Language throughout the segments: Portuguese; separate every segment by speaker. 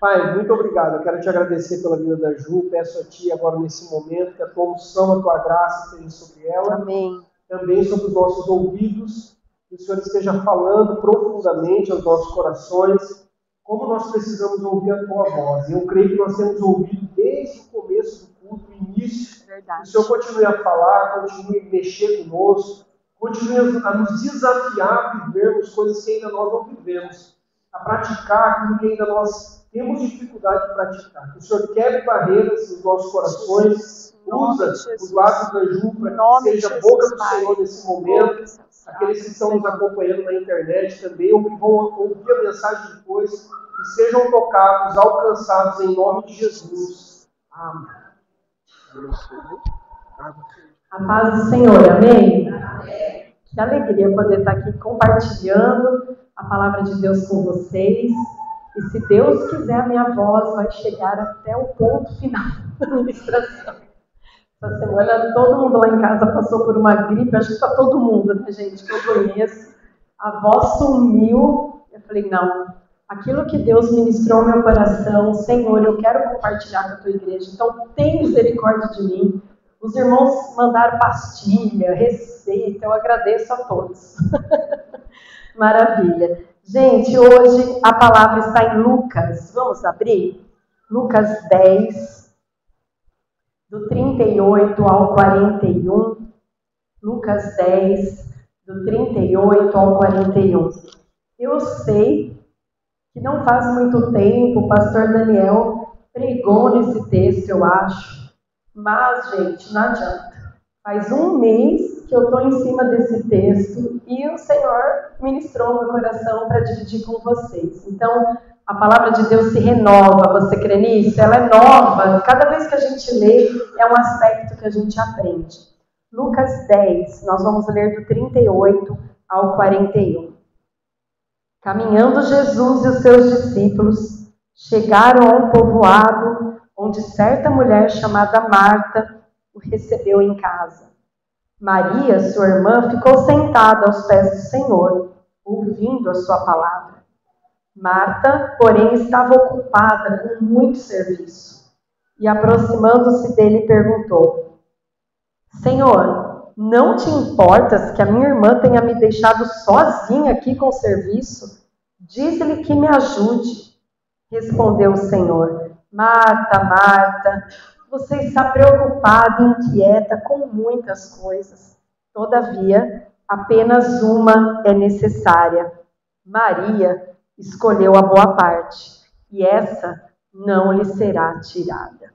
Speaker 1: Pai, muito obrigado. Eu quero te agradecer pela vida da Ju. Peço a Ti agora nesse momento que a Tua unção, a Tua graça esteja sobre ela.
Speaker 2: Amém.
Speaker 1: Também sobre os nossos ouvidos. Que o Senhor esteja falando profundamente aos nossos corações. Como nós precisamos ouvir a Tua voz. E eu creio que nós temos ouvido desde o começo do culto, o início.
Speaker 2: Verdade.
Speaker 1: Que o Senhor continue a falar, continue a mexer conosco. Continue a nos desafiar a vivermos coisas que ainda nós não vivemos. A praticar aquilo que ainda nós temos dificuldade de praticar. Que o Senhor quebre barreiras nos nossos corações, usa os lábios da Ju para que seja a boca do Senhor nesse momento. Aqueles que estão nos acompanhando na internet também, ou que vão ouvir a mensagem depois, que sejam tocados, alcançados em nome de Jesus. Amém.
Speaker 2: A paz do Senhor, amém? Que alegria poder estar aqui compartilhando a palavra de Deus com vocês. E se Deus quiser, a minha voz vai chegar até o ponto final da ministração. Essa semana todo mundo lá em casa passou por uma gripe, acho que está todo mundo, né, gente, que eu conheço. A voz sumiu. Eu falei, não, aquilo que Deus ministrou no meu coração, Senhor, eu quero compartilhar com a tua igreja, então tem misericórdia de mim. Os irmãos mandaram pastilha, receita, eu agradeço a todos. Maravilha. Gente, hoje a palavra está em Lucas. Vamos abrir? Lucas 10, do 38 ao 41. Lucas 10, do 38 ao 41. Eu sei que não faz muito tempo o pastor Daniel pregou nesse texto, eu acho. Mas, gente, não adianta. Faz um mês que eu estou em cima desse texto e o Senhor ministrou meu coração para dividir com vocês. Então, a palavra de Deus se renova. Você crê nisso? Ela é nova. Cada vez que a gente lê, é um aspecto que a gente aprende. Lucas 10, nós vamos ler do 38 ao 41. Caminhando Jesus e os seus discípulos chegaram a um povoado onde certa mulher chamada Marta o recebeu em casa. Maria, sua irmã, ficou sentada aos pés do Senhor, ouvindo a sua palavra. Marta, porém, estava ocupada com muito serviço e, aproximando-se dele, perguntou: Senhor, não te importas que a minha irmã tenha me deixado sozinha aqui com o serviço? Diz-lhe que me ajude. Respondeu o Senhor: Marta, Marta, você está preocupada e inquieta com muitas coisas. Todavia, apenas uma é necessária. Maria escolheu a boa parte, e essa não lhe será tirada.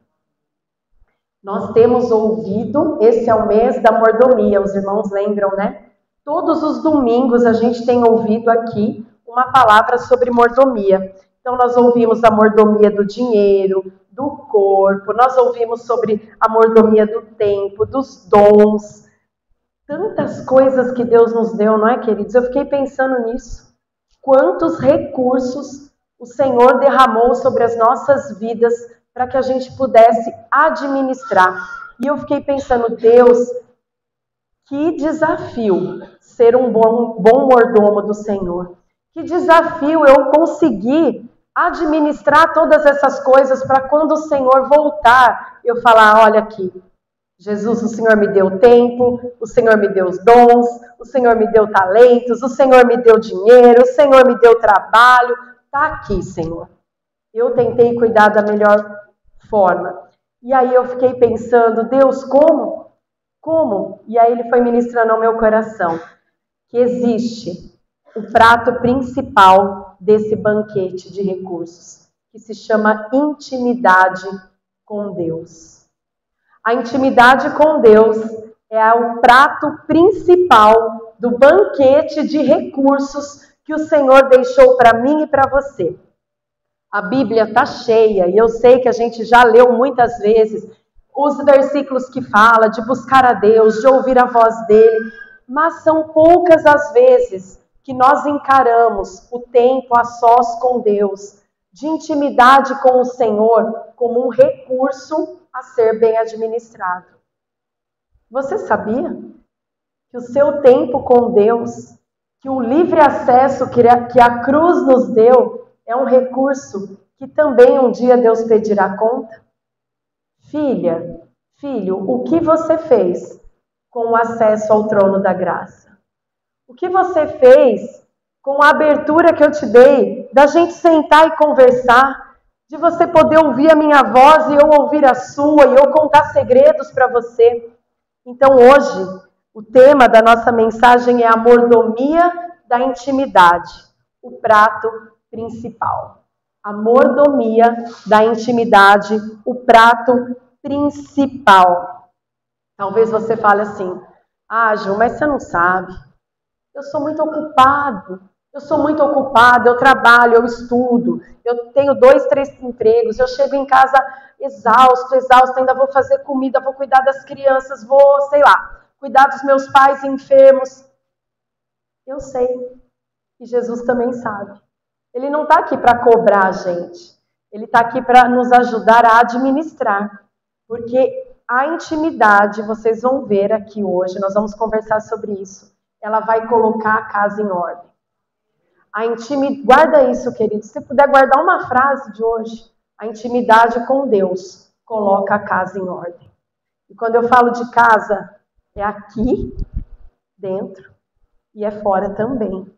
Speaker 2: Nós temos ouvido, esse é o mês da mordomia, os irmãos lembram, né? Todos os domingos a gente tem ouvido aqui uma palavra sobre mordomia. Então, nós ouvimos a mordomia do dinheiro, do corpo, nós ouvimos sobre a mordomia do tempo, dos dons. Tantas coisas que Deus nos deu, não é, queridos? Eu fiquei pensando nisso. Quantos recursos o Senhor derramou sobre as nossas vidas para que a gente pudesse administrar. E eu fiquei pensando, Deus, que desafio ser um bom mordomo do Senhor. Que desafio eu conseguir administrar todas essas coisas para quando o Senhor voltar, eu falar, olha aqui, Jesus, o Senhor me deu tempo, o Senhor me deu os dons, o Senhor me deu talentos, o Senhor me deu dinheiro, o Senhor me deu trabalho, está aqui, Senhor. Eu tentei cuidar da melhor forma. E aí eu fiquei pensando, Deus, como? Como? E aí ele foi ministrando ao meu coração que existe o prato principal desse banquete de recursos, que se chama intimidade com Deus. A intimidade com Deus é o prato principal do banquete de recursos que o Senhor deixou para mim e para você. A Bíblia está cheia, e eu sei que a gente já leu muitas vezes os versículos que fala de buscar a Deus, de ouvir a voz dele, mas são poucas as vezes que nós encaramos o tempo a sós com Deus, de intimidade com o Senhor, como um recurso a ser bem administrado. Você sabia que o seu tempo com Deus, que o livre acesso que a cruz nos deu, é um recurso que também um dia Deus pedirá conta? Filha, filho, o que você fez com o acesso ao trono da graça? O que você fez com a abertura que eu te dei, da gente sentar e conversar, de você poder ouvir a minha voz e eu ouvir a sua, e eu contar segredos para você? Então hoje, o tema da nossa mensagem é a mordomia da intimidade, o prato principal. A mordomia da intimidade, o prato principal. Talvez você fale assim, Ju, mas você não sabe, eu sou muito ocupado, eu trabalho, eu estudo, eu tenho 2, 3 empregos, eu chego em casa exausto, ainda vou fazer comida, vou cuidar das crianças, vou, sei lá, cuidar dos meus pais enfermos. Eu sei, e Jesus também sabe. Ele não está aqui para cobrar a gente, ele está aqui para nos ajudar a administrar, porque a intimidade, vocês vão ver aqui hoje, nós vamos conversar sobre isso, ela vai colocar a casa em ordem. Guarda isso, querido. Se puder guardar uma frase de hoje, a intimidade com Deus coloca a casa em ordem. E quando eu falo de casa, é aqui dentro e é fora também.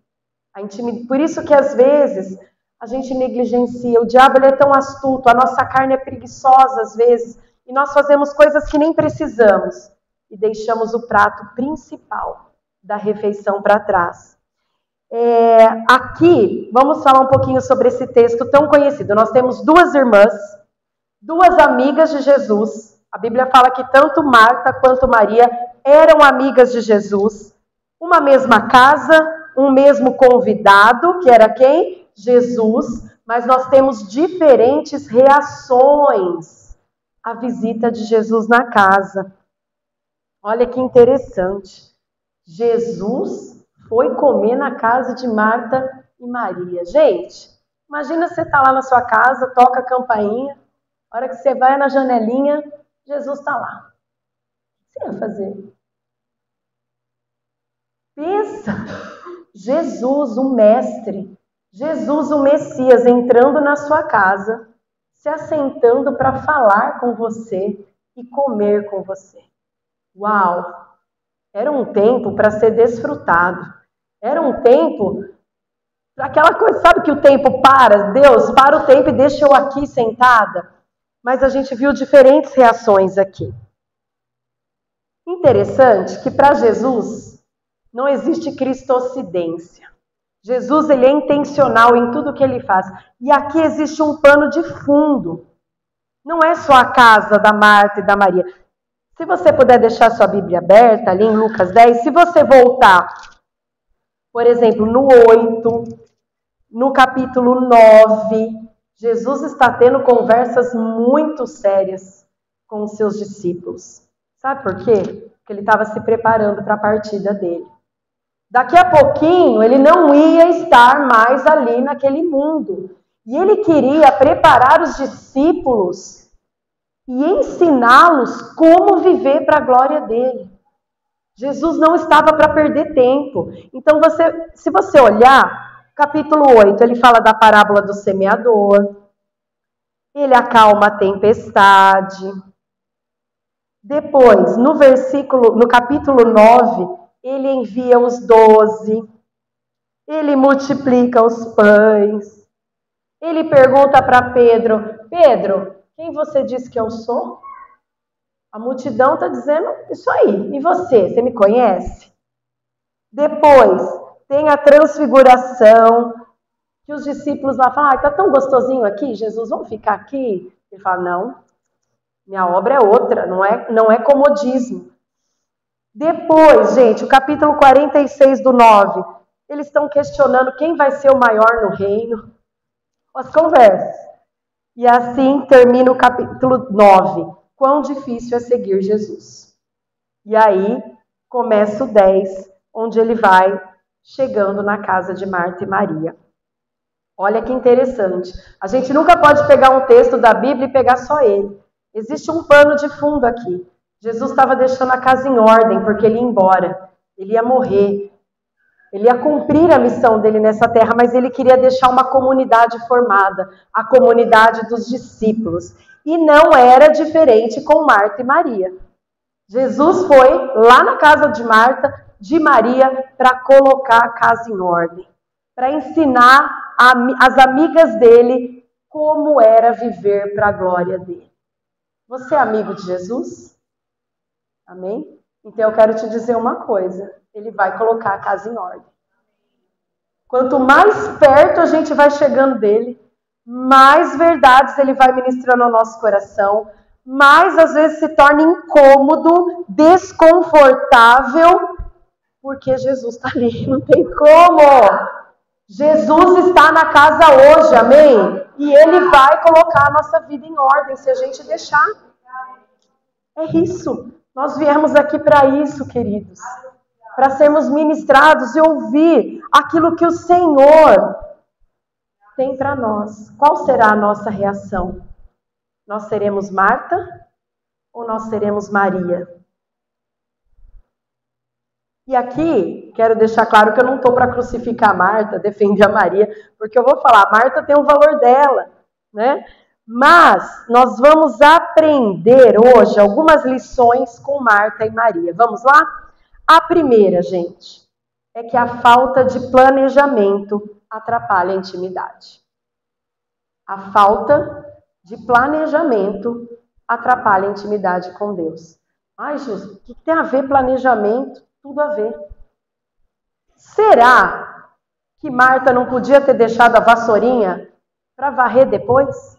Speaker 2: Por isso que às vezes a gente negligencia. O diabo ele é tão astuto, a nossa carne é preguiçosa às vezes, e nós fazemos coisas que nem precisamos e deixamos o prato principal da refeição para trás. Aqui, vamos falar um pouquinho sobre esse texto tão conhecido. Nós temos 2 irmãs, 2 amigas de Jesus. A Bíblia fala que tanto Marta quanto Maria eram amigas de Jesus. Uma mesma casa, um mesmo convidado, que era quem? Jesus. Mas nós temos diferentes reações à visita de Jesus na casa. Olha que interessante. Jesus foi comer na casa de Marta e Maria. Gente, imagina você estar lá na sua casa, toca a campainha, a hora que você vai na janelinha, Jesus está lá. O que você ia fazer? Pensa, Jesus, o Mestre, Jesus, o Messias, entrando na sua casa, se assentando para falar com você e comer com você. Uau! Era um tempo para ser desfrutado. Era um tempo, aquela coisa, sabe que o tempo para? Deus, para o tempo e deixa eu aqui sentada. Mas a gente viu diferentes reações aqui. Interessante que para Jesus não existe cristocidência. Jesus ele é intencional em tudo que ele faz. E aqui existe um pano de fundo. Não é só a casa da Marta e da Maria. Se você puder deixar sua Bíblia aberta, ali em Lucas 10, se você voltar, por exemplo, no 8, no capítulo 9, Jesus está tendo conversas muito sérias com os seus discípulos. Sabe por quê? Porque ele estava se preparando para a partida dele. Daqui a pouquinho, ele não ia estar mais ali naquele mundo. E ele queria preparar os discípulos e ensiná-los como viver para a glória dele. Jesus não estava para perder tempo. Então, se você olhar, capítulo 8, ele fala da parábola do semeador, ele acalma a tempestade. Depois, no capítulo 9, ele envia os 12, ele multiplica os pães, ele pergunta para Pedro, quem você diz que eu sou? A multidão está dizendo isso aí. E você me conhece? Depois, tem a transfiguração, que os discípulos lá falam, está tão gostosinho aqui, Jesus, vamos ficar aqui? Ele fala, não, minha obra é outra, não é comodismo. Depois, gente, o capítulo 46 do 9, eles estão questionando quem vai ser o maior no reino. As conversas. E assim termina o capítulo 9. Quão difícil é seguir Jesus. E aí começa o 10, onde ele vai chegando na casa de Marta e Maria. Olha que interessante. A gente nunca pode pegar um texto da Bíblia e pegar só ele. Existe um pano de fundo aqui. Jesus estava deixando a casa em ordem, porque ele ia embora. Ele ia morrer. Ele ia cumprir a missão dele nessa terra, mas ele queria deixar uma comunidade formada, a comunidade dos discípulos. E não era diferente com Marta e Maria. Jesus foi lá na casa de Marta, de Maria, para colocar a casa em ordem, para ensinar as amigas dele como era viver para a glória dele. Você é amigo de Jesus? Amém? Então eu quero te dizer uma coisa, ele vai colocar a casa em ordem. Quanto mais perto a gente vai chegando dele, mais verdades ele vai ministrando ao nosso coração, mais às vezes se torna incômodo, desconfortável, porque Jesus está ali, não tem como. Jesus está na casa hoje, amém? E ele vai colocar a nossa vida em ordem, se a gente deixar. É isso. Nós viemos aqui para isso, queridos. Para sermos ministrados e ouvir aquilo que o Senhor tem para nós. Qual será a nossa reação? Nós seremos Marta ou nós seremos Maria? E aqui, quero deixar claro que eu não estou para crucificar a Marta, defender a Maria, porque eu vou falar, a Marta tem o valor dela, né? Mas nós vamos aprender hoje algumas lições com Marta e Maria. Vamos lá? A primeira, gente, é que a falta de planejamento atrapalha a intimidade. A falta de planejamento atrapalha a intimidade com Deus. Ai, Jesus, o que tem a ver planejamento? Tudo a ver. Será que Marta não podia ter deixado a vassourinha para varrer depois?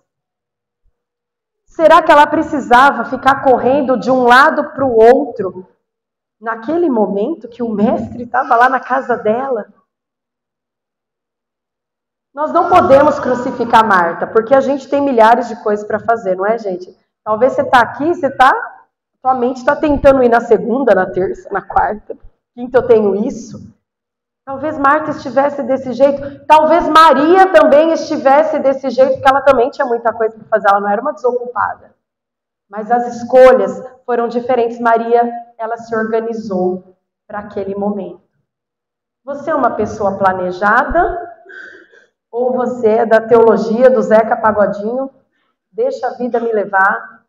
Speaker 2: Será que ela precisava ficar correndo de um lado para o outro naquele momento que o mestre estava lá na casa dela? Nós não podemos crucificar Marta, porque a gente tem milhares de coisas para fazer, não é, gente? Talvez você está aqui, tua mente está tentando ir na segunda, na terça, na quarta, quinta eu tenho isso. Talvez Marta estivesse desse jeito, talvez Maria também estivesse desse jeito, porque ela também tinha muita coisa para fazer, ela não era uma desocupada. Mas as escolhas foram diferentes. Maria, ela se organizou para aquele momento. Você é uma pessoa planejada ou você é da teologia do Zeca Pagodinho? Deixa a vida me levar,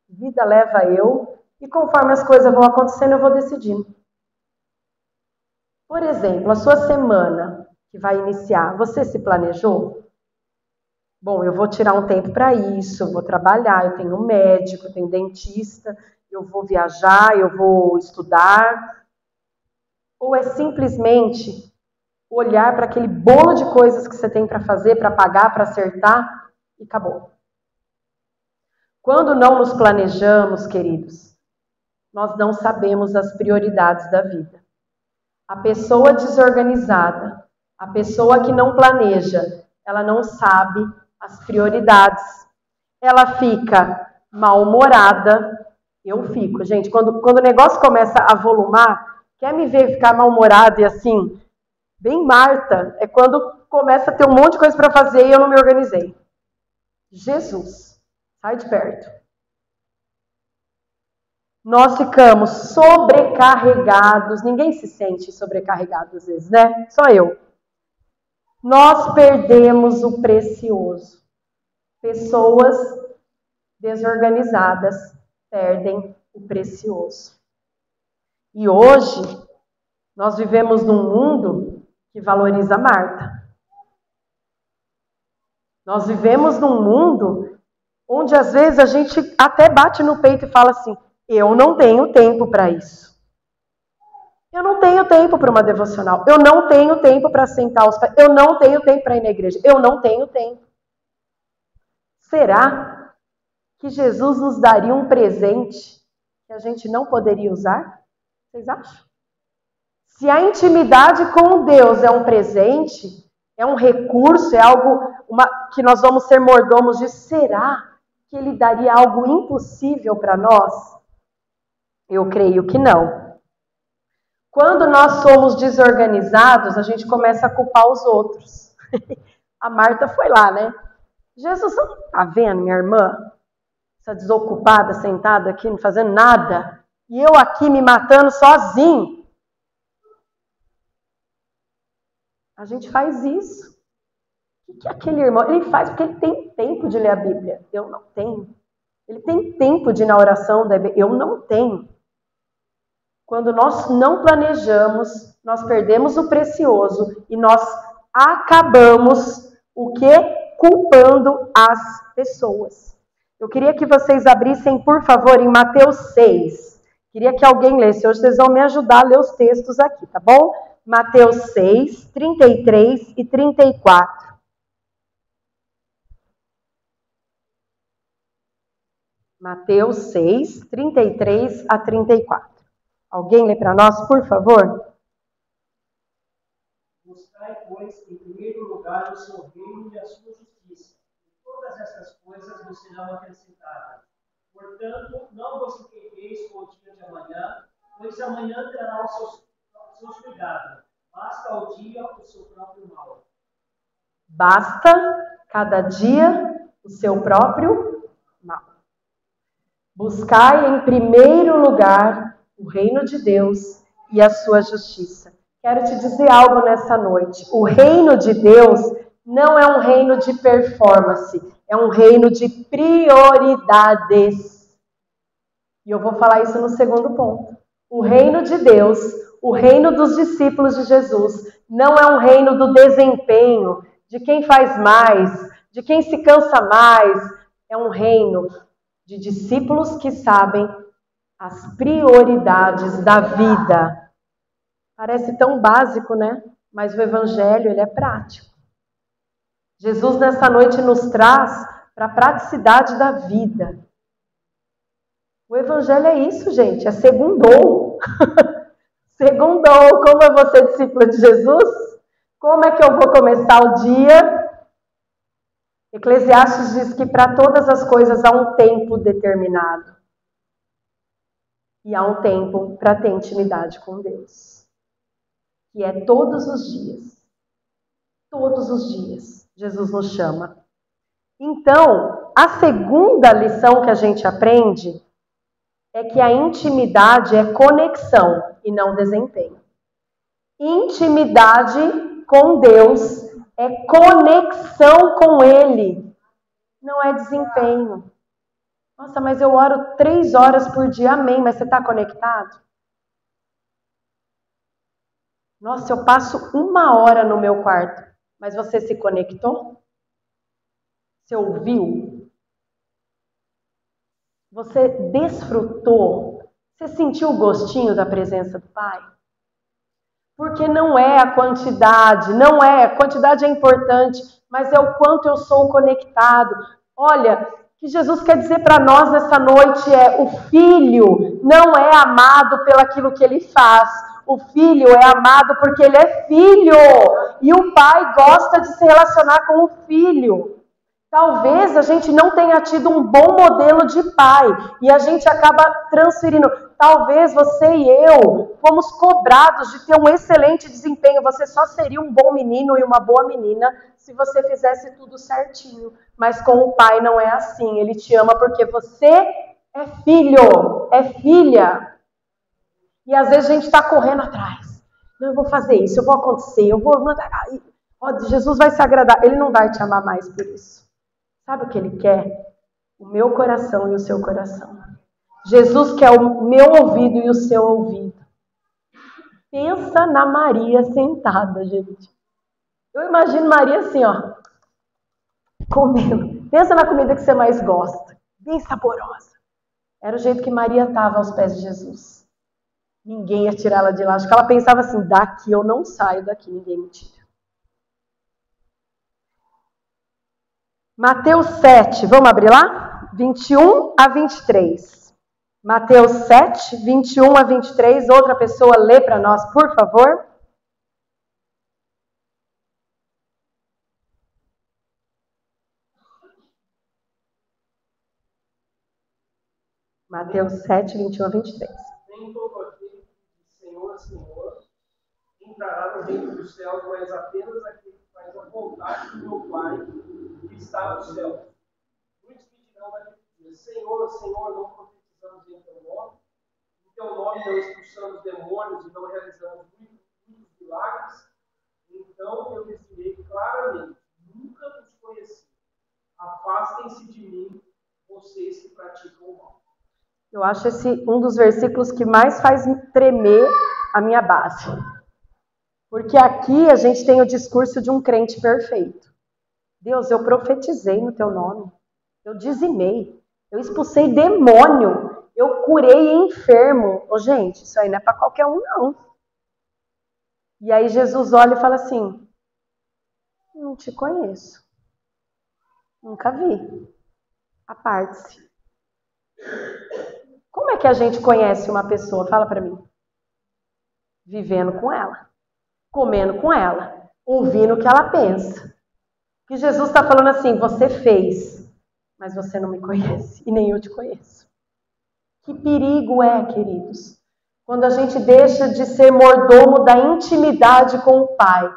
Speaker 2: vida leva eu, e conforme as coisas vão acontecendo, eu vou decidindo. Por exemplo, a sua semana que vai iniciar, você se planejou? Bom, eu vou tirar um tempo para isso, eu vou trabalhar, eu tenho um médico, eu tenho um dentista, eu vou viajar, eu vou estudar. Ou é simplesmente olhar para aquele bolo de coisas que você tem para fazer, para pagar, para acertar e acabou. Quando não nos planejamos, queridos, nós não sabemos as prioridades da vida. A pessoa desorganizada, a pessoa que não planeja, ela não sabe as prioridades. Ela fica mal-humorada. Eu fico, gente, quando o negócio começa a volumar, quer me ver ficar mal-humorada e assim, bem Marta, é quando começa a ter um monte de coisa para fazer e eu não me organizei. Jesus, sai de perto. Nós ficamos sobrecarregados, ninguém se sente sobrecarregado às vezes, né? Só eu. Nós perdemos o precioso. Pessoas desorganizadas perdem o precioso. E hoje, nós vivemos num mundo que valoriza Marta. Nós vivemos num mundo onde às vezes a gente até bate no peito e fala assim, eu não tenho tempo para isso. Eu não tenho tempo para uma devocional. Eu não tenho tempo para sentar aos pés. Eu não tenho tempo para ir na igreja. Eu não tenho tempo. Será que Jesus nos daria um presente que a gente não poderia usar? Vocês acham? Se a intimidade com Deus é um presente, é um recurso, é algo que nós vamos ser mordomos de, será que Ele daria algo impossível para nós? Eu creio que não. Quando nós somos desorganizados, a gente começa a culpar os outros. A Marta foi lá, né? Jesus, você não está vendo, minha irmã? Essa desocupada, sentada aqui, não fazendo nada. E eu aqui me matando sozinho. A gente faz isso. O que aquele irmão, ele faz porque ele tem tempo de ler a Bíblia. Eu não tenho. Ele tem tempo de ir na oração, eu não tenho. Quando nós não planejamos, nós perdemos o precioso e nós acabamos o quê? Culpando as pessoas. Eu queria que vocês abrissem, por favor, em Mateus 6. Queria que alguém lesse. Hoje vocês vão me ajudar a ler os textos aqui, tá bom? Mateus 6, 33 e 34. Mateus 6, 33 a 34. Alguém lê para nós, por favor?
Speaker 1: Buscai, pois, em primeiro lugar o seu reino e a sua justiça, e todas essas coisas vos serão acrescentadas. Portanto, não vos inquieteis com o dia de amanhã, pois amanhã trará os seus cuidados. Basta ao dia o seu próprio mal.
Speaker 2: Basta cada dia o seu próprio mal. Buscai em primeiro lugar o reino de Deus e a sua justiça. Quero te dizer algo nessa noite. O reino de Deus não é um reino de performance, é um reino de prioridades. E eu vou falar isso no segundo ponto. O reino de Deus, o reino dos discípulos de Jesus, não é um reino do desempenho, de quem faz mais, de quem se cansa mais. É um reino de discípulos que sabem as prioridades da vida. Parece tão básico, né? Mas o evangelho, ele é prático. Jesus nessa noite nos traz para a praticidade da vida. O evangelho é isso, gente, é segundou. Segundou, como eu vou ser discípula de Jesus? Como é que eu vou começar o dia? Eclesiastes diz que para todas as coisas há um tempo determinado. E há um tempo para ter intimidade com Deus. Que é todos os dias. Todos os dias. Jesus nos chama. Então, a segunda lição que a gente aprende é que a intimidade é conexão e não desempenho. Intimidade com Deus é conexão com Ele, não é desempenho. Nossa, mas eu oro 3 horas por dia, amém, mas você está conectado? Nossa, eu passo 1 hora no meu quarto, mas você se conectou? Você ouviu? Você desfrutou? Você sentiu o gostinho da presença do Pai? Porque não é a quantidade, a quantidade é importante, mas é o quanto eu sou conectado. Olha, o que Jesus quer dizer para nós nessa noite é: o filho não é amado pelaquilo que ele faz, o filho é amado porque ele é filho, e o pai gosta de se relacionar com o filho. Talvez a gente não tenha tido um bom modelo de pai e a gente acaba transferindo. Talvez você e eu fomos cobrados de ter um excelente desempenho. Você só seria um bom menino e uma boa menina se você fizesse tudo certinho. Mas com o pai não é assim. Ele te ama porque você é filho, é filha. E às vezes a gente está correndo atrás. Não, eu vou fazer isso, eu vou acontecer, eu vou... Jesus vai se agradar. Ele não vai te amar mais por isso. Sabe o que ele quer? O meu coração e o seu coração. Jesus quer o meu ouvido e o seu ouvido. Pensa na Maria sentada, gente. Eu imagino Maria assim, ó, comendo. Pensa na comida que você mais gosta. Bem saborosa. Era o jeito que Maria estava aos pés de Jesus. Ninguém ia tirar ela de lá. Acho que ela pensava assim, daqui eu não saio, daqui ninguém me tira. Mateus 7, vamos abrir lá? 21 a 23. Mateus 7, 21 a 23. Outra pessoa lê para nós, por favor. Mateus 7, 21 a 23.
Speaker 1: Nem todo aquele que diz Senhor, Senhor, entrará no reino dos céus, mas apenas aquele que faz a vontade do meu Pai que está no céu. Muitos me dirão naquele dia: Senhor, Senhor, não profetizamos em teu nome? Em teu nome não expulsamos demônios e não realizamos muitos milagres? Então eu lhes direi claramente: nunca vos conheci. Afastem-se de mim, vocês que praticam o mal.
Speaker 2: Eu acho esse um dos versículos que mais faz tremer a minha base. Porque aqui a gente tem o discurso de um crente perfeito. Deus, eu profetizei no teu nome. Eu dizimei. Eu expulsei demônio. Eu curei enfermo. Ô, gente, isso aí não é para qualquer um, não. E aí Jesus olha e fala assim: não te conheço. Nunca vi. Aparte-se. Como é que a gente conhece uma pessoa? Fala para mim. Vivendo com ela. Comendo com ela. Ouvindo o que ela pensa. Que Jesus está falando assim: você fez, mas você não me conhece. E nem eu te conheço. Que perigo é, queridos, quando a gente deixa de ser mordomo da intimidade com o Pai,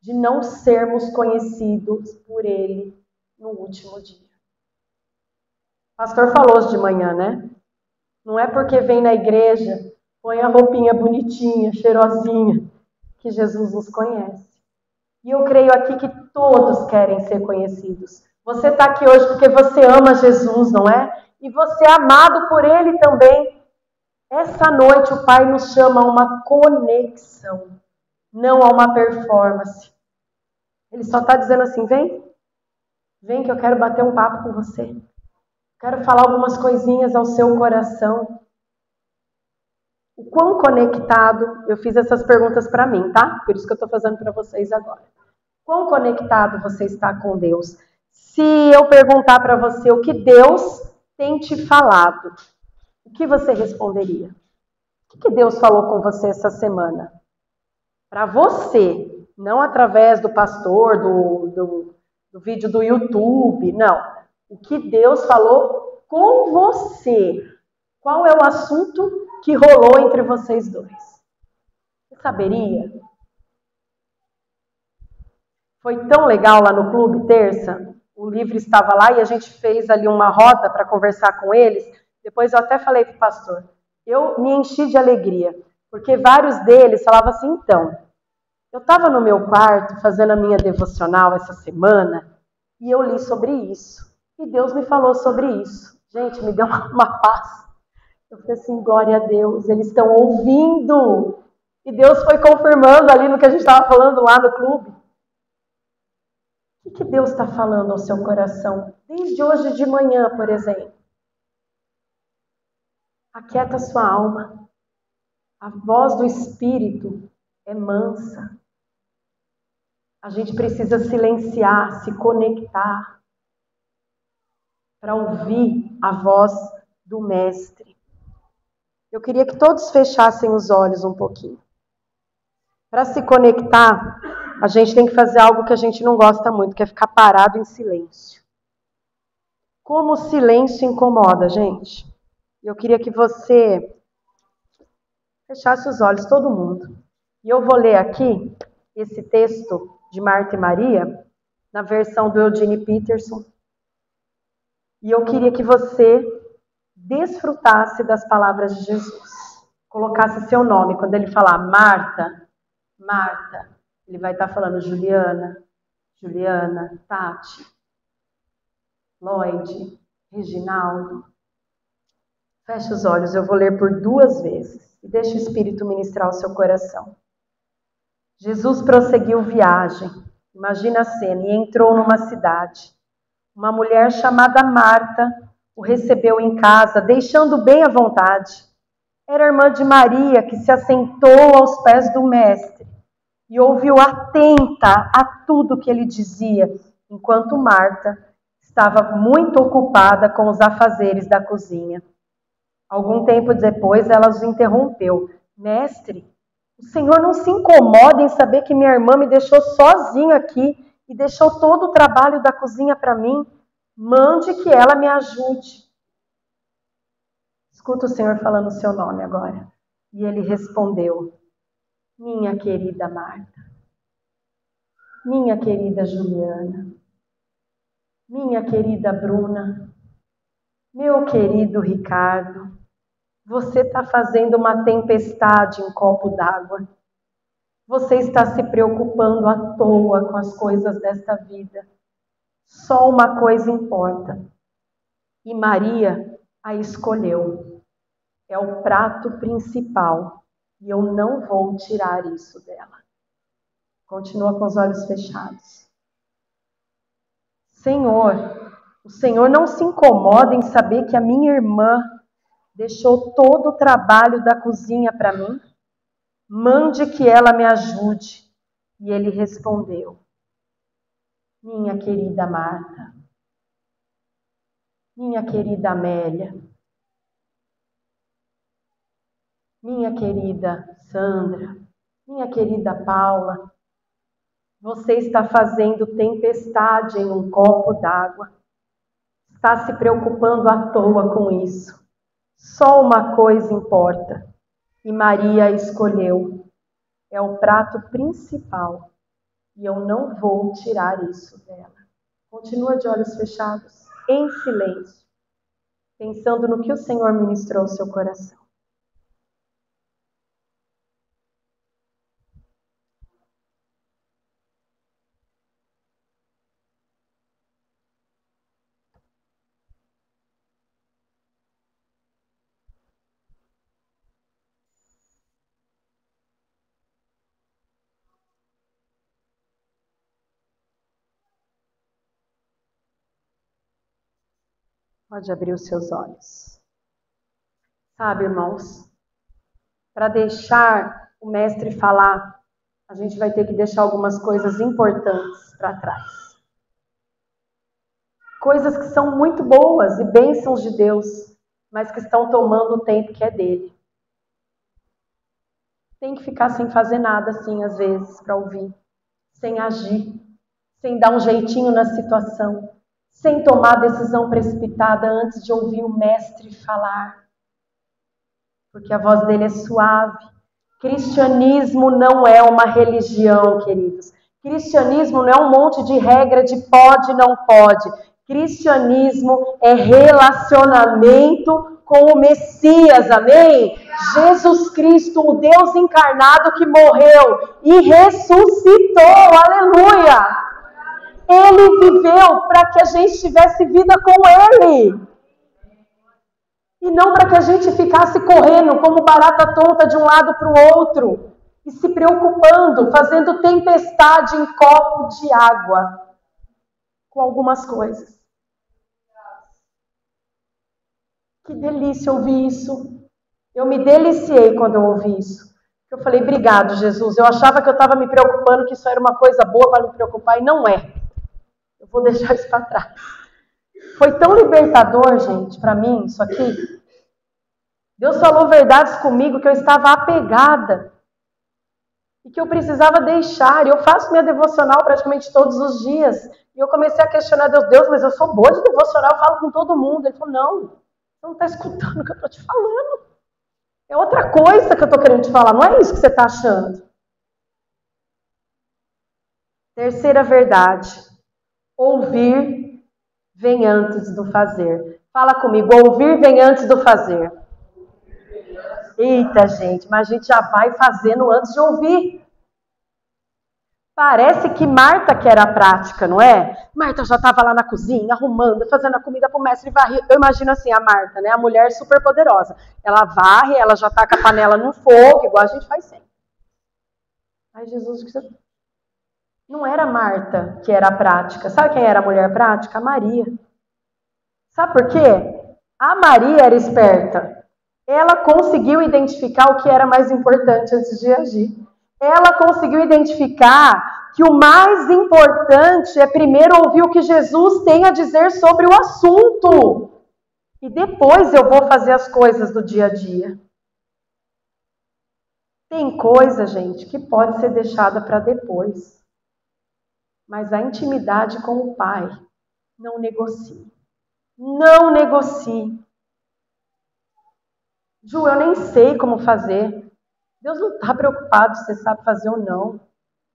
Speaker 2: de não sermos conhecidos por Ele no último dia. O pastor falou hoje de manhã, né? Não é porque vem na igreja, põe a roupinha bonitinha, cheirosinha, que Jesus nos conhece. E eu creio aqui que todos querem ser conhecidos. Você está aqui hoje porque você ama Jesus, não é? E você é amado por Ele também. Essa noite o Pai nos chama a uma conexão, não a uma performance. Ele só está dizendo assim: vem que eu quero bater um papo com você. Quero falar algumas coisinhas ao seu coração. O quão conectado, eu fiz essas perguntas para mim, tá? Por isso que eu estou fazendo para vocês agora. Quão conectado você está com Deus? Se eu perguntar para você o que Deus tem te falado, o que você responderia? O que Deus falou com você essa semana? Para você, não através do pastor, do vídeo do YouTube, não. O que Deus falou com você. Qual é o assunto que rolou entre vocês dois? Você saberia? Foi tão legal lá no clube, terça. O livro estava lá e a gente fez ali uma roda para conversar com eles. Depois eu até falei para o pastor. Eu me enchi de alegria, porque vários deles falavam assim: então, eu estava no meu quarto fazendo a minha devocional essa semana e eu li sobre isso. E Deus me falou sobre isso. Gente, me deu uma paz. Eu falei assim: glória a Deus, eles estão ouvindo. E Deus foi confirmando ali no que a gente estava falando lá no clube. O que Deus está falando ao seu coração? Desde hoje de manhã, por exemplo. Aquieta sua alma. A voz do Espírito é mansa. A gente precisa silenciar, se conectar para ouvir a voz do Mestre. Eu queria que todos fechassem os olhos um pouquinho. Para se conectar, a gente tem que fazer algo que a gente não gosta muito, que é ficar parado em silêncio. Como o silêncio incomoda, gente. Eu queria que você fechasse os olhos, todo mundo. E eu vou ler aqui esse texto de Marta e Maria, na versão do Eugene Peterson. E eu queria que você desfrutasse das palavras de Jesus. Colocasse seu nome. Quando ele falar Marta, Marta, ele vai estar falando Juliana, Juliana, Tati, Lloyd, Reginaldo. Feche os olhos, eu vou ler por 2 vezes. E deixe o Espírito ministrar o seu coração. Jesus prosseguiu viagem. Imagina a cena. E entrou numa cidade. Uma mulher chamada Marta o recebeu em casa, deixando bem à vontade. Era irmã de Maria, que se assentou aos pés do Mestre e ouviu atenta a tudo que ele dizia, enquanto Marta estava muito ocupada com os afazeres da cozinha. Algum tempo depois, ela os interrompeu. Mestre, o senhor não se incomoda em saber que minha irmã me deixou sozinha aqui e deixou todo o trabalho da cozinha para mim? Mande que ela me ajude. Escuta o Senhor falando o seu nome agora. E ele respondeu: minha querida Marta, minha querida Juliana, minha querida Bruna, meu querido Ricardo, você está fazendo uma tempestade em copo d'água. Você está se preocupando à toa com as coisas desta vida. Só uma coisa importa. E Maria a escolheu. É o prato principal. E eu não vou tirar isso dela. Continua com os olhos fechados. Senhor, o Senhor não se incomoda em saber que a minha irmã deixou todo o trabalho da cozinha para mim? Mande que ela me ajude. E ele respondeu: minha querida Marta, minha querida Amélia, minha querida Sandra, minha querida Paula, você está fazendo tempestade em um copo d'água. Está se preocupando à toa com isso. Só uma coisa importa. E Maria escolheu. É o prato principal. E eu não vou tirar isso dela. Continua de olhos fechados, em silêncio, pensando no que o Senhor ministrou ao seu coração. Pode abrir os seus olhos. Sabe, irmãos, para deixar o mestre falar, a gente vai ter que deixar algumas coisas importantes para trás. Coisas que são muito boas e bênçãos de Deus, mas que estão tomando o tempo que é dele. Tem que ficar sem fazer nada, assim, às vezes, para ouvir. Sem agir, sem dar um jeitinho na situação, sem tomar decisão precipitada antes de ouvir o mestre falar. Porque a voz dele é suave. Cristianismo não é uma religião, queridos. Cristianismo não é um monte de regra de pode, não pode. Cristianismo é relacionamento com o Messias, amém? Jesus Cristo, o Deus encarnado que morreu e ressuscitou, aleluia! Ele viveu para que a gente tivesse vida com Ele. E não para que a gente ficasse correndo como barata tonta de um lado para o outro. E se preocupando, fazendo tempestade em copo de água. Com algumas coisas. Que delícia ouvir isso. Eu me deliciei quando eu ouvi isso. Eu falei, obrigado, Jesus. Eu achava que eu estava me preocupando, que isso era uma coisa boa para me preocupar, e não é. Eu vou deixar isso para trás. Foi tão libertador, gente, para mim, isso aqui. Deus falou verdades comigo que eu estava apegada. E que eu precisava deixar. Eu faço minha devocional praticamente todos os dias. E eu comecei a questionar Deus. Deus, mas eu sou boa de devocional, eu falo com todo mundo. Ele falou, não, você não está escutando o que eu estou te falando. É outra coisa que eu estou querendo te falar, não é isso que você está achando. Terceira verdade. Ouvir vem antes do fazer. Fala comigo, ouvir vem antes do fazer. Eita, gente, mas a gente já vai fazendo antes de ouvir. Parece que Marta que era a prática, não é? Marta já estava lá na cozinha, arrumando, fazendo a comida para o mestre varrer. Eu imagino assim, a Marta, né? A mulher super poderosa. Ela varre, ela já taca a panela no fogo, igual a gente faz sempre. Ai, Jesus, não era Marta que era a prática. Sabe quem era a mulher prática? A Maria. Sabe por quê? A Maria era esperta. Ela conseguiu identificar o que era mais importante antes de agir. Ela conseguiu identificar que o mais importante é primeiro ouvir o que Jesus tem a dizer sobre o assunto. E depois eu vou fazer as coisas do dia a dia. Tem coisa, gente, que pode ser deixada para depois. Mas a intimidade com o Pai, não negocie. Não negocie. Ju, eu nem sei como fazer. Deus não está preocupado se você sabe fazer ou não.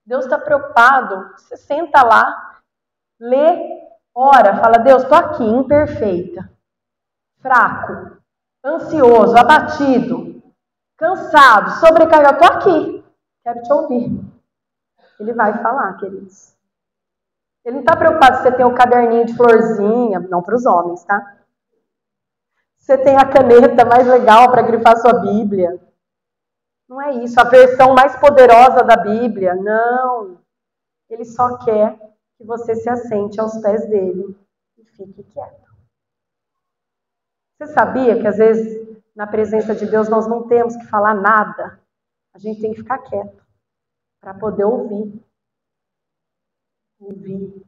Speaker 2: Deus está preocupado. Você senta lá, lê, ora, fala, Deus, estou aqui, imperfeita, fraco, ansioso, abatido, cansado, sobrecarregado, estou aqui. Quero te ouvir. Ele vai falar, queridos. Ele não está preocupado se você tem o caderninho de florzinha, não para os homens, tá? Você tem a caneta mais legal para grifar sua Bíblia. Não é isso, a versão mais poderosa da Bíblia. Não. Ele só quer que você se assente aos pés dele e fique quieto. Você sabia que às vezes na presença de Deus nós não temos que falar nada? A gente tem que ficar quieto para poder ouvir. Ouvir.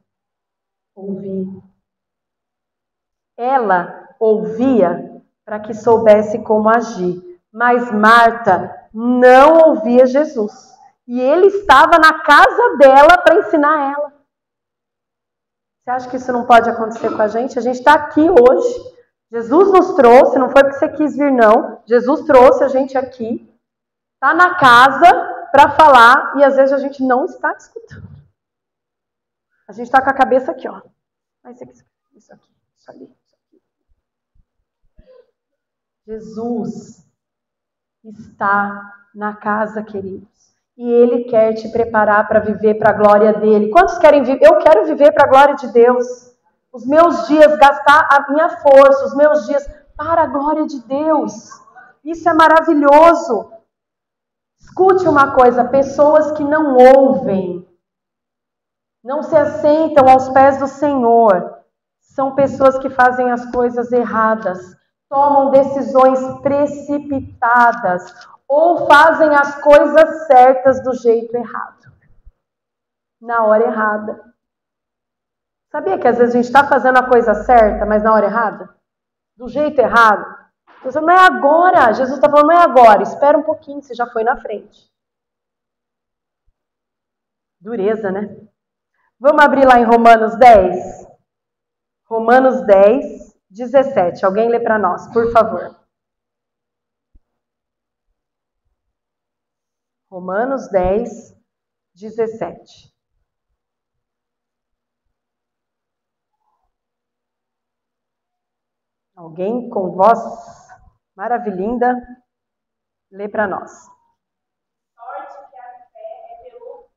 Speaker 2: Ela ouvia para que soubesse como agir. Mas Marta não ouvia Jesus. E ele estava na casa dela para ensinar ela. Você acha que isso não pode acontecer com a gente? A gente está aqui hoje. Jesus nos trouxe, não foi porque você quis vir, não. Jesus trouxe a gente aqui. Está na casa para falar e às vezes a gente não está escutando. A gente está com a cabeça aqui, ó. Isso aqui, isso ali, isso aqui. Jesus está na casa, queridos. E Ele quer te preparar para viver para a glória dEle. Quantos querem viver? Eu quero viver para a glória de Deus. Os meus dias, gastar a minha força, os meus dias para a glória de Deus. Isso é maravilhoso. Escute uma coisa, pessoas que não ouvem, não se assentam aos pés do Senhor, são pessoas que fazem as coisas erradas, tomam decisões precipitadas ou fazem as coisas certas do jeito errado, na hora errada. Sabia que às vezes a gente está fazendo a coisa certa, mas na hora errada? Do jeito errado? Então, não é agora, Jesus está falando, não é agora, espera um pouquinho, você já foi na frente. Dureza, né? Vamos abrir lá em Romanos 10? Romanos 10, 17. Alguém lê para nós, por favor. Romanos 10, 17. Alguém com voz maravilhinda, lê para nós.
Speaker 3: Sorte que a fé é pelo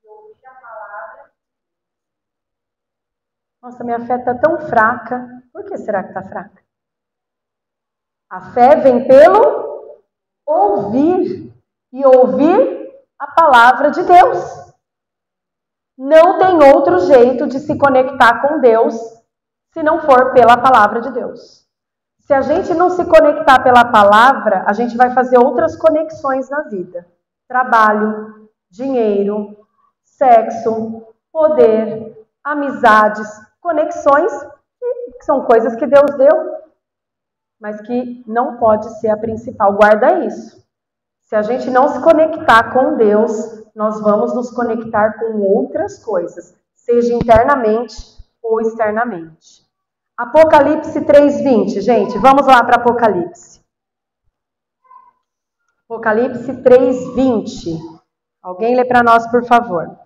Speaker 3: ouvir a palavra.
Speaker 2: Nossa, minha fé está tão fraca. Por que será que está fraca? A fé vem pelo ouvir. E ouvir a palavra de Deus. Não tem outro jeito de se conectar com Deus se não for pela palavra de Deus. Se a gente não se conectar pela palavra, a gente vai fazer outras conexões na vida. Trabalho, dinheiro, sexo, poder, amizades, conexões que são coisas que Deus deu, mas que não pode ser a principal. Guarda isso. Se a gente não se conectar com Deus, nós vamos nos conectar com outras coisas, seja internamente ou externamente. Apocalipse 3:20, gente, vamos lá para Apocalipse. Apocalipse 3:20. Alguém lê para nós, por favor.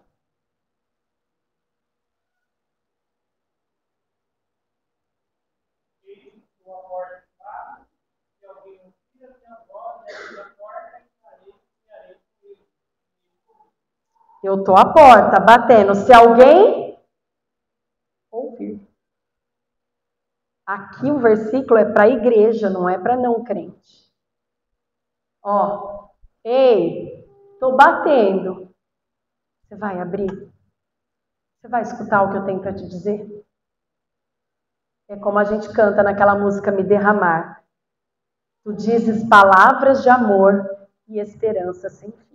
Speaker 2: Eu estou à porta, batendo. Se alguém ouvir. Aqui o versículo é para a igreja, não é para não crente. Ó, ei, estou batendo. Você vai abrir? Você vai escutar o que eu tenho para te dizer? É como a gente canta naquela música Me Derramar. Tu dizes palavras de amor e esperança sem fim.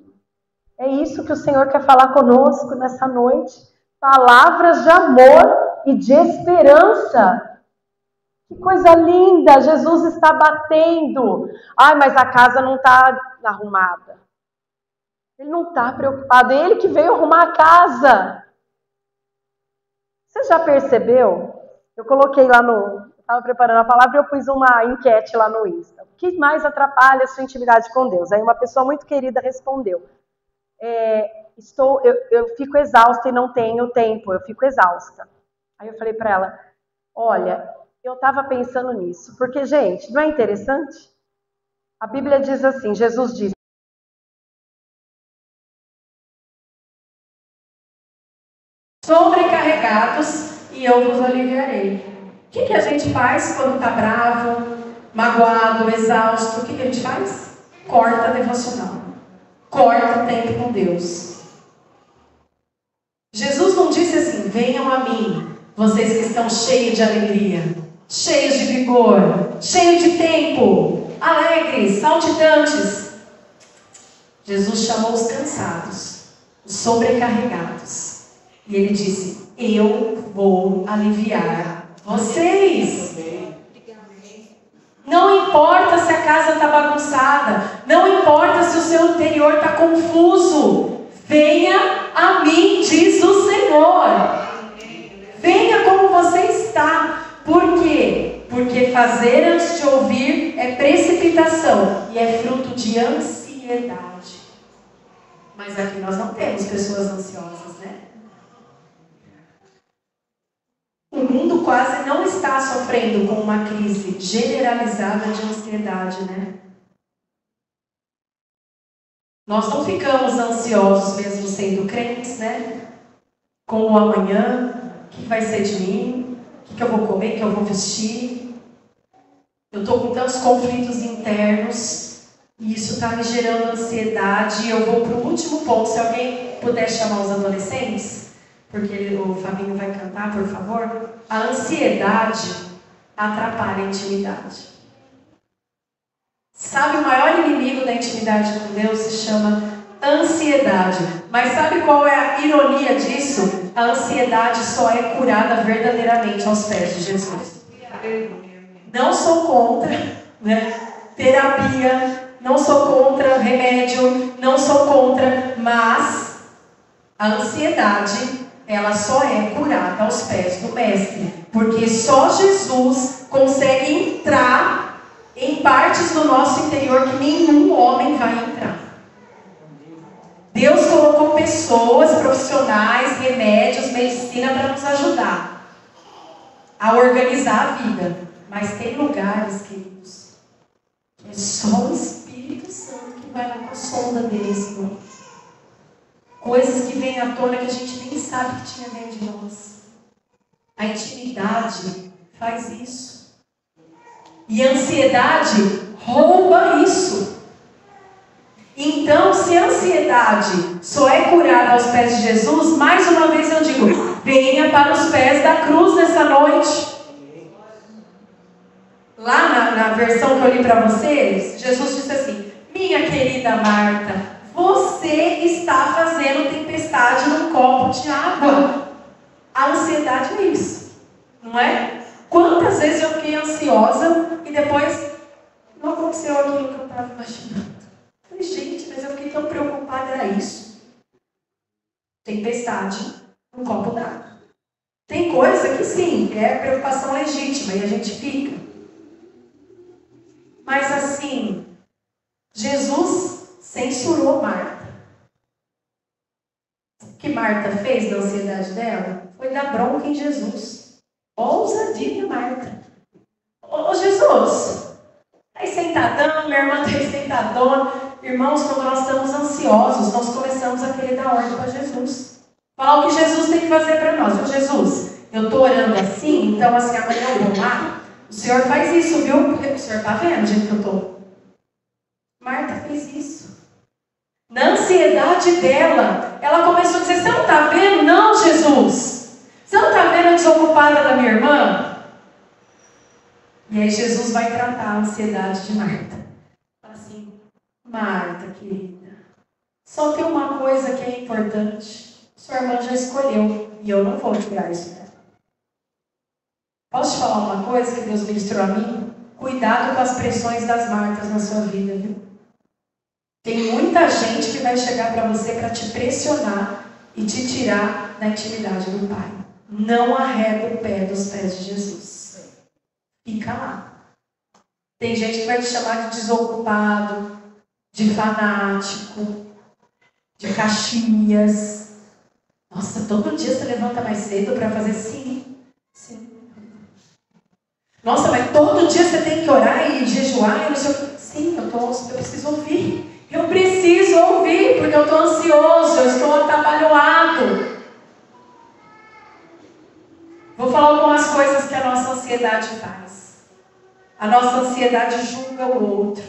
Speaker 2: É isso que o Senhor quer falar conosco nessa noite. Palavras de amor e de esperança. Que coisa linda! Jesus está batendo. Ai, mas a casa não está arrumada. Ele não está preocupado. É Ele que veio arrumar a casa. Você já percebeu? Eu coloquei lá no... Estava preparando a palavra e eu pus uma enquete lá no Insta. O que mais atrapalha a sua intimidade com Deus? Aí uma pessoa muito querida respondeu. Eu fico exausta e não tenho tempo, eu fico exausta. Aí eu falei para ela, olha, eu estava pensando nisso, porque, gente, não é interessante? A Bíblia diz assim, Jesus diz, sobrecarregados e eu vos aliviarei. O que a gente faz quando está bravo, magoado, exausto? O que a gente faz? Corta a devocional. Corta tempo com Deus. Jesus não disse assim: venham a mim, vocês que estão cheios de alegria, cheios de vigor, cheios de tempo, alegres, saltitantes. Jesus chamou os cansados, os sobrecarregados. E ele disse: eu vou aliviar vocês. Não importa se a casa está bagunçada, não importa se o seu interior está confuso. Venha a mim, diz o Senhor. Venha como você está. Por quê? Porque fazer antes de ouvir é precipitação e é fruto de ansiedade. Mas aqui nós não temos pessoas ansiosas, né? O mundo quase não está sofrendo com uma crise generalizada de ansiedade, né? Nós não ficamos ansiosos mesmo sendo crentes, né? Com o amanhã, o que vai ser de mim, o que eu vou comer, o que eu vou vestir. Eu estou com tantos conflitos internos e isso está me gerando ansiedade. E eu vou para o último ponto. Se alguém puder chamar os adolescentes, porque o Fabinho vai cantar, por favor. A ansiedade atrapalha a intimidade. Sabe, o maior inimigo da intimidade com Deus se chama ansiedade. Mas sabe qual é a ironia disso? A ansiedade só é curada verdadeiramente aos pés de Jesus. Não sou contra, né, terapia, não sou contra remédio, não sou contra, mas a ansiedade, ela só é curada aos pés do Mestre. Porque só Jesus consegue entrar em partes do nosso interior que nenhum homem vai entrar. Deus colocou pessoas, profissionais, remédios, medicina para nos ajudar a organizar a vida. Mas tem lugares, queridos, que é só o Espírito Santo que vai lá com a sonda dele, Senhor. Coisas que vêm à tona que a gente nem sabe que tinha dentro de nós. A intimidade faz isso. E a ansiedade rouba isso. Então, se a ansiedade só é curada aos pés de Jesus, mais uma vez eu digo, venha para os pés da cruz nessa noite. Lá na versão que eu li para vocês, Jesus disse assim: minha querida Marta, você está fazendo tempestade num copo de água. A ansiedade é isso, não é? Quantas vezes eu fiquei ansiosa e depois não aconteceu aquilo que eu estava imaginando. Falei, gente, mas eu fiquei tão preocupada, era isso. Tempestade, um copo d'água. Tem coisa que sim, é preocupação legítima e a gente fica. Mas assim, Jesus censurou Marta. O que Marta fez da ansiedade dela foi dar bronca em Jesus. Ousadia, Marta. Ô Jesus, aí sentadão, minha irmã está sentadona. Irmãos, quando nós estamos ansiosos, nós começamos a querer dar ordem para Jesus. Falar o que Jesus tem que fazer para nós. Ô Jesus, eu estou orando assim, então assim, amanhã eu vou lá. O Senhor faz isso, viu? Porque o Senhor está vendo o jeito que eu estou. Marta fez isso. Na ansiedade dela, ela começou a dizer, você não está vendo? Não, Jesus. Você não está vendo a desocupada da minha irmã? E aí Jesus vai tratar a ansiedade de Marta. Fala assim, Marta, querida, só tem uma coisa que é importante. Sua irmã já escolheu e eu não vou tirar isso dela. Posso te falar uma coisa que Deus ministrou a mim? Cuidado com as pressões das Martas na sua vida, viu? Tem muita gente que vai chegar para você para te pressionar e te tirar da intimidade do Pai. Não arrega o pé dos pés de Jesus. Fica lá. Tem gente que vai te chamar de desocupado, de fanático, de Caxias. Nossa, todo dia você levanta mais cedo para fazer sim. Nossa, mas todo dia você tem que orar e jejuar e não sei o que. Sim, eu preciso ouvir. Eu preciso ouvir, porque eu estou ansioso, eu estou atabalhoado. Vou falar algumas coisas que a nossa ansiedade faz. A nossa ansiedade julga o outro.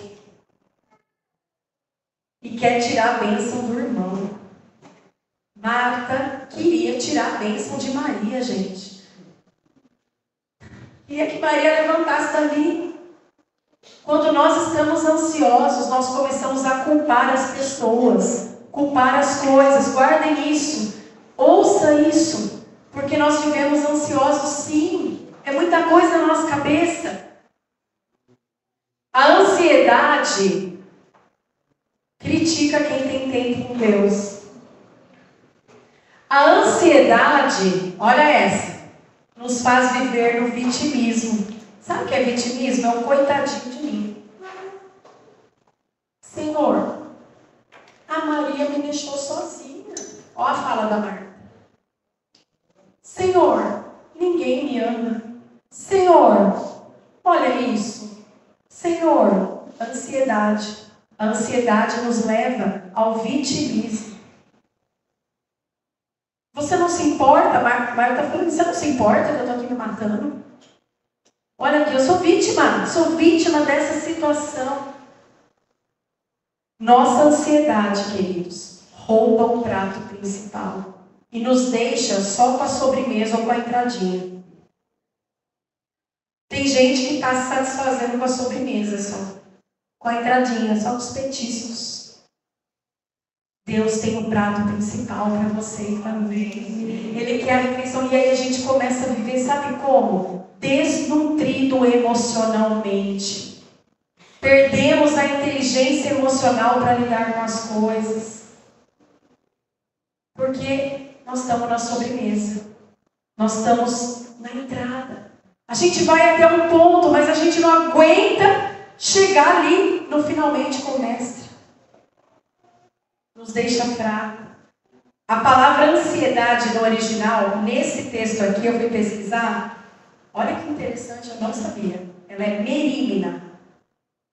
Speaker 2: E quer tirar a bênção do irmão. Marta queria tirar a bênção de Maria, gente. Queria que Maria levantasse dali. Quando nós estamos ansiosos, nós começamos a culpar as pessoas, culpar as coisas. Guardem isso. Ouça isso. Porque nós vivemos ansiosos, sim. É muita coisa na nossa cabeça. A ansiedade critica quem tem tempo com Deus. A ansiedade, olha essa, nos faz viver no vitimismo. Sabe o que é vitimismo? É um coitadinho de mim. Senhor, a Maria me deixou sozinha. Olha a fala da Marta. Senhor, ninguém me ama. Senhor, olha isso. Senhor, ansiedade. A ansiedade nos leva ao vitimismo. Você não se importa? Marta está falando, você não se importa que eu estou aqui me matando? Olha aqui, eu sou vítima dessa situação. Nossa ansiedade, queridos, rouba o prato principal. E nos deixa só com a sobremesa ou com a entradinha. Tem gente que está se satisfazendo com a sobremesa só. Com a entradinha, só com os petiscos. Deus tem um prato principal para você também. Ele quer a refeição. E aí a gente começa a viver, sabe como? Desnutrido emocionalmente. Perdemos a inteligência emocional para lidar com as coisas. Porque nós estamos na sobremesa. Nós estamos na entrada. A gente vai até um ponto, mas a gente não aguenta chegar ali no finalmente com o mestre. Nos deixa fraco. A palavra ansiedade no original, nesse texto aqui, eu fui pesquisar. Olha que interessante, eu não sabia. Ela é merímina.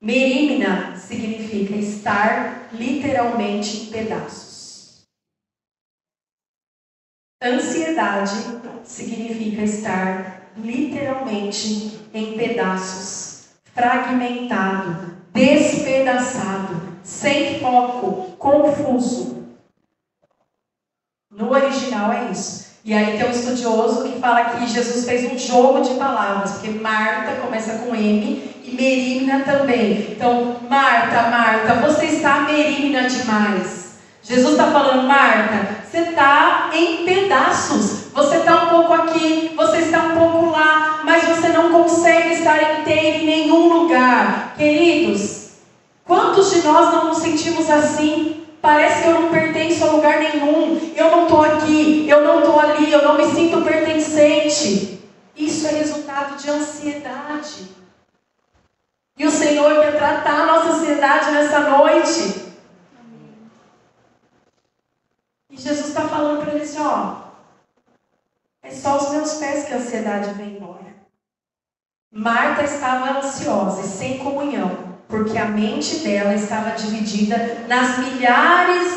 Speaker 2: Merímina significa estar literalmente em pedaços. Ansiedade significa estar literalmente em pedaços, fragmentado, despedaçado, sem foco, confuso. No original é isso. E aí tem um estudioso que fala que Jesus fez um jogo de palavras, porque Marta começa com M e Merímina também. Então, Marta, você está merímina demais. Jesus está falando, Marta, você está em pedaços. Você está um pouco aqui, você está um pouco lá, mas você não consegue estar inteiro em nenhum lugar. Queridos, quantos de nós não nos sentimos assim? Parece que eu não pertenço a lugar nenhum. Eu não estou aqui, eu não estou ali, eu não me sinto pertencente. Isso é resultado de ansiedade. E o Senhor quer tratar a nossa ansiedade nessa noite. E Jesus está falando para ele assim, é só os meus pés que a ansiedade vem embora. Marta estava ansiosa e sem comunhão, porque a mente dela estava dividida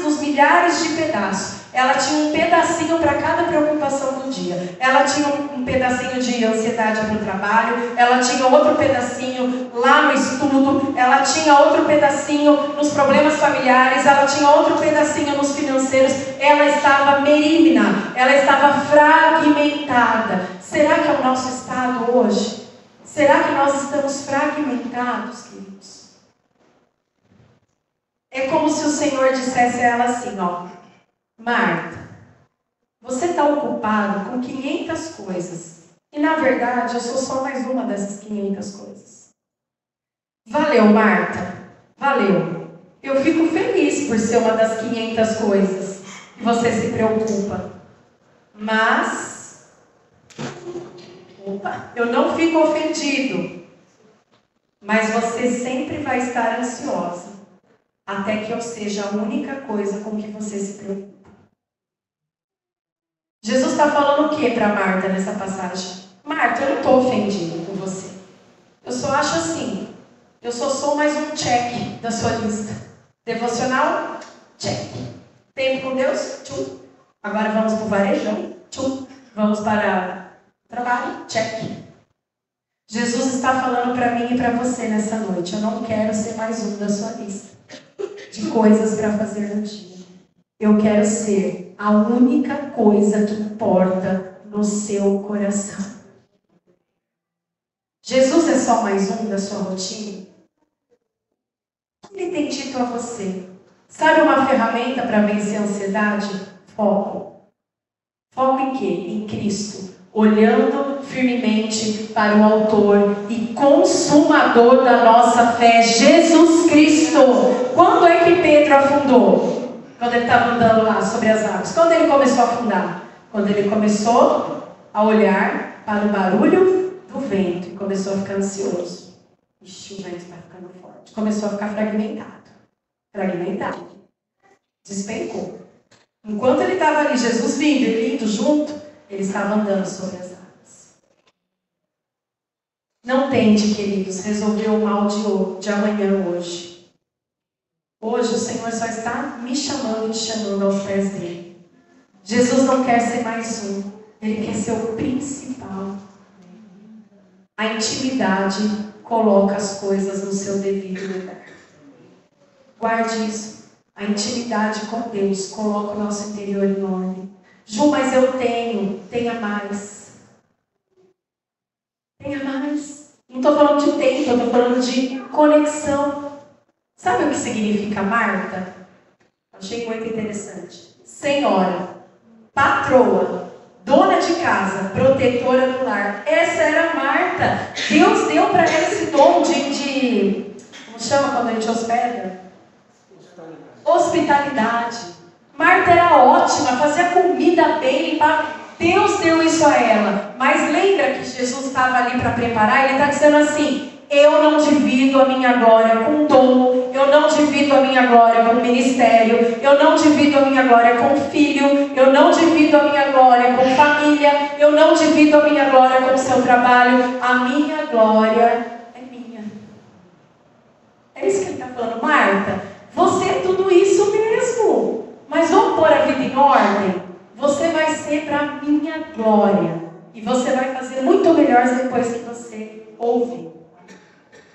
Speaker 2: nos milhares de pedaços. Ela tinha um pedacinho para cada preocupação do dia. Ela tinha um pedacinho de ansiedade para o trabalho, ela tinha outro pedacinho lá no estudo, ela tinha outro pedacinho nos problemas familiares, ela tinha outro pedacinho nos financeiros. Ela estava merímina, ela estava fragmentada. Será que é o nosso estado hoje? Será que nós estamos fragmentados, queridos? É como se o Senhor dissesse a ela assim, Marta, você está ocupado com 500 coisas. E na verdade eu sou só mais uma dessas 500 coisas. Valeu, Marta. Valeu. Eu fico feliz por ser uma das 500 coisas que você se preocupa. Mas, eu não fico ofendido. Mas você sempre vai estar ansiosa. Até que eu seja a única coisa com que você se preocupa. Jesus está falando o que para Marta nessa passagem? Marta, eu não estou ofendido com você. Eu só acho assim. Eu só sou mais um check da sua lista. Devocional? Check. Tempo com Deus? Tchum. Agora vamos para o varejão? Tchum. Vamos para trabalho, check. Jesus está falando para mim e para você nessa noite. Eu não quero ser mais um da sua lista de coisas para fazer no dia. Eu quero ser a única coisa que importa no seu coração. Jesus é só mais um da sua rotina? O que ele tem dito a você? Sabe uma ferramenta para vencer a ansiedade? Foco. Foco em quê? Em Cristo. Olhando firmemente para o autor e consumador da nossa fé, Jesus Cristo. Quando é que Pedro afundou? Quando ele estava andando lá sobre as águas. Quando ele começou a afundar? Quando ele começou a olhar para o barulho do vento e começou a ficar ansioso. Ixi, o vento está ficando forte. Começou a ficar fragmentado. Despencou. Enquanto ele estava ali, Jesus vindo e indo junto, ele estava andando sobre as águas. Não tente, queridos, resolver o mal de amanhã hoje. Hoje o Senhor só está me chamando e te chamando aos pés dele. Jesus não quer ser mais um. Ele quer ser o principal. A intimidade coloca as coisas no seu devido lugar. Guarde isso. A intimidade com Deus coloca o nosso interior em ordem. Ju, mas eu tenha mais. Tenha mais. Não estou falando de tempo, eu estou falando de conexão. Sabe o que significa Marta? Achei muito interessante. Senhora, patroa, dona de casa, protetora do lar. Essa era Marta. Deus deu para ela esse dom de como chama quando a gente hospeda? Hospitalidade. Marta era ótima, fazia comida bem, limpava. Deus deu isso a ela. Mas lembra que Jesus estava ali para preparar? Ele está dizendo assim: eu não divido a minha glória com dom, eu não divido a minha glória com ministério, eu não divido a minha glória com filho, eu não divido a minha glória com família, eu não divido a minha glória com o seu trabalho. A minha glória é minha. É isso que ele está falando. Marta, você é tudo isso mesmo, mas vamos pôr a vida em ordem? Você vai ser para a minha glória. E você vai fazer muito melhor depois que você ouvir.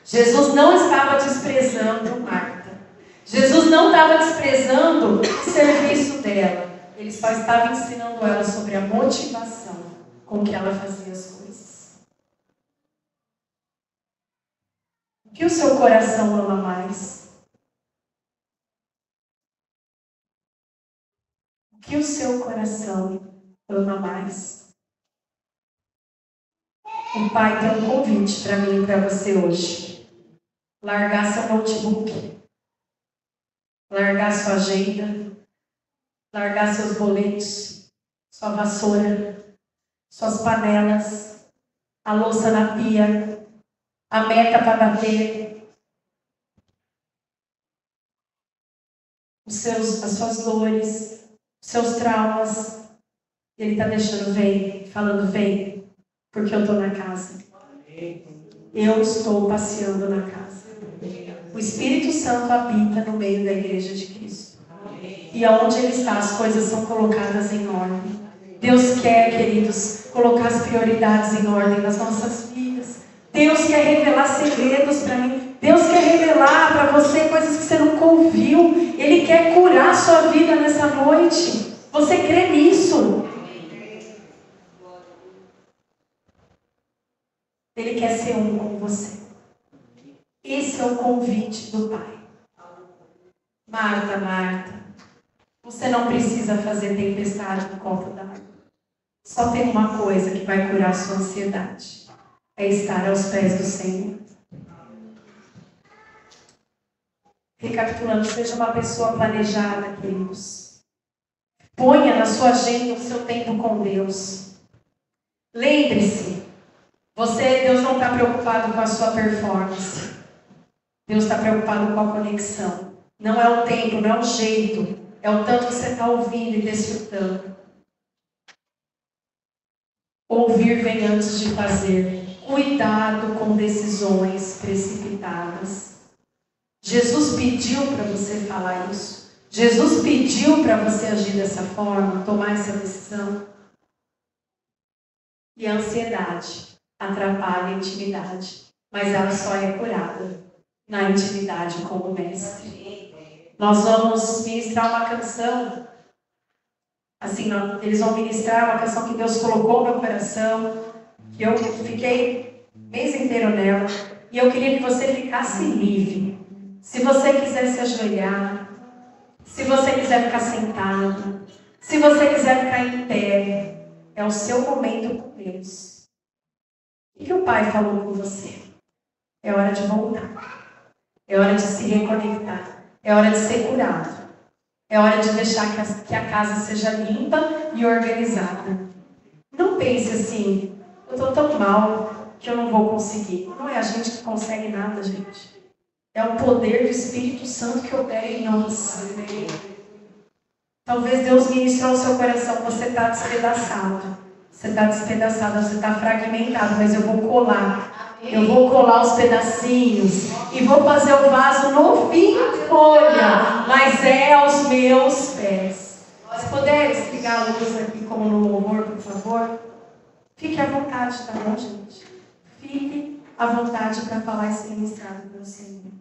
Speaker 2: Jesus não estava desprezando Marta. Jesus não estava desprezando o serviço dela. Ele só estava ensinando ela sobre a motivação com que ela fazia as coisas. O que o seu coração ama mais? O que o seu coração ama mais? O Pai tem um convite para mim e para você hoje. Largar seu notebook, largar sua agenda, largar seus boletos, sua vassoura, suas panelas, a louça na pia, a meta para bater, as suas dores, os seus traumas. Ele está deixando, vem, falando, vem, porque eu estou na casa. Eu estou passeando na casa. O Espírito Santo habita no meio da igreja de Cristo. E aonde Ele está, as coisas são colocadas em ordem. Deus quer, queridos, colocar as prioridades em ordem nas nossas vidas. Deus quer revelar segredos para mim. Deus quer revelar para você coisas que você nunca ouviu. Ele quer curar a sua vida nessa noite. Você crê nisso? Ele quer ser um com você. Esse é o convite do Pai. Marta, Marta, você não precisa fazer tempestade no copo d'água. Só tem uma coisa que vai curar a sua ansiedade. É estar aos pés do Senhor. Recapitulando, seja uma pessoa planejada, queridos. Ponha na sua agenda o seu tempo com Deus. Lembre-se, Deus não está preocupado com a sua performance. Deus está preocupado com a conexão. Não é o tempo, não é o jeito. É o tanto que você está ouvindo e desfrutando. Ouvir vem antes de fazer. Cuidado com decisões precipitadas. Jesus pediu para você falar isso. Jesus pediu para você agir dessa forma, tomar essa decisão.
Speaker 4: E a ansiedade atrapalha a intimidade, mas ela só é curada na intimidade com o Mestre. Nós vamos ministrar uma canção, assim, eles vão ministrar uma canção que Deus colocou no meu coração, que eu fiquei o mês inteiro nela, e eu queria que você ficasse livre. Se você quiser se ajoelhar, se você quiser ficar sentado, se você quiser ficar em pé, é o seu momento com Deus. O que o Pai falou com você? É hora de voltar. É hora de se reconectar. É hora de ser curado. É hora de deixar que a casa seja limpa e organizada. Não pense assim, eu estou tão mal que eu não vou conseguir. Não é a gente que consegue nada, gente. É o poder do Espírito Santo que opera em nós. Talvez Deus ministrou ao seu coração, você está despedaçado. Você está despedaçado, você está fragmentado, mas eu vou colar. Eu vou colar os pedacinhos e vou fazer o vaso novinho de folha, mas é aos meus pés. Se puder desligar a luz aqui como no louvor, por favor. Fique à vontade, tá bom, gente? Fique à vontade para falar e ser ministrado pelo Senhor.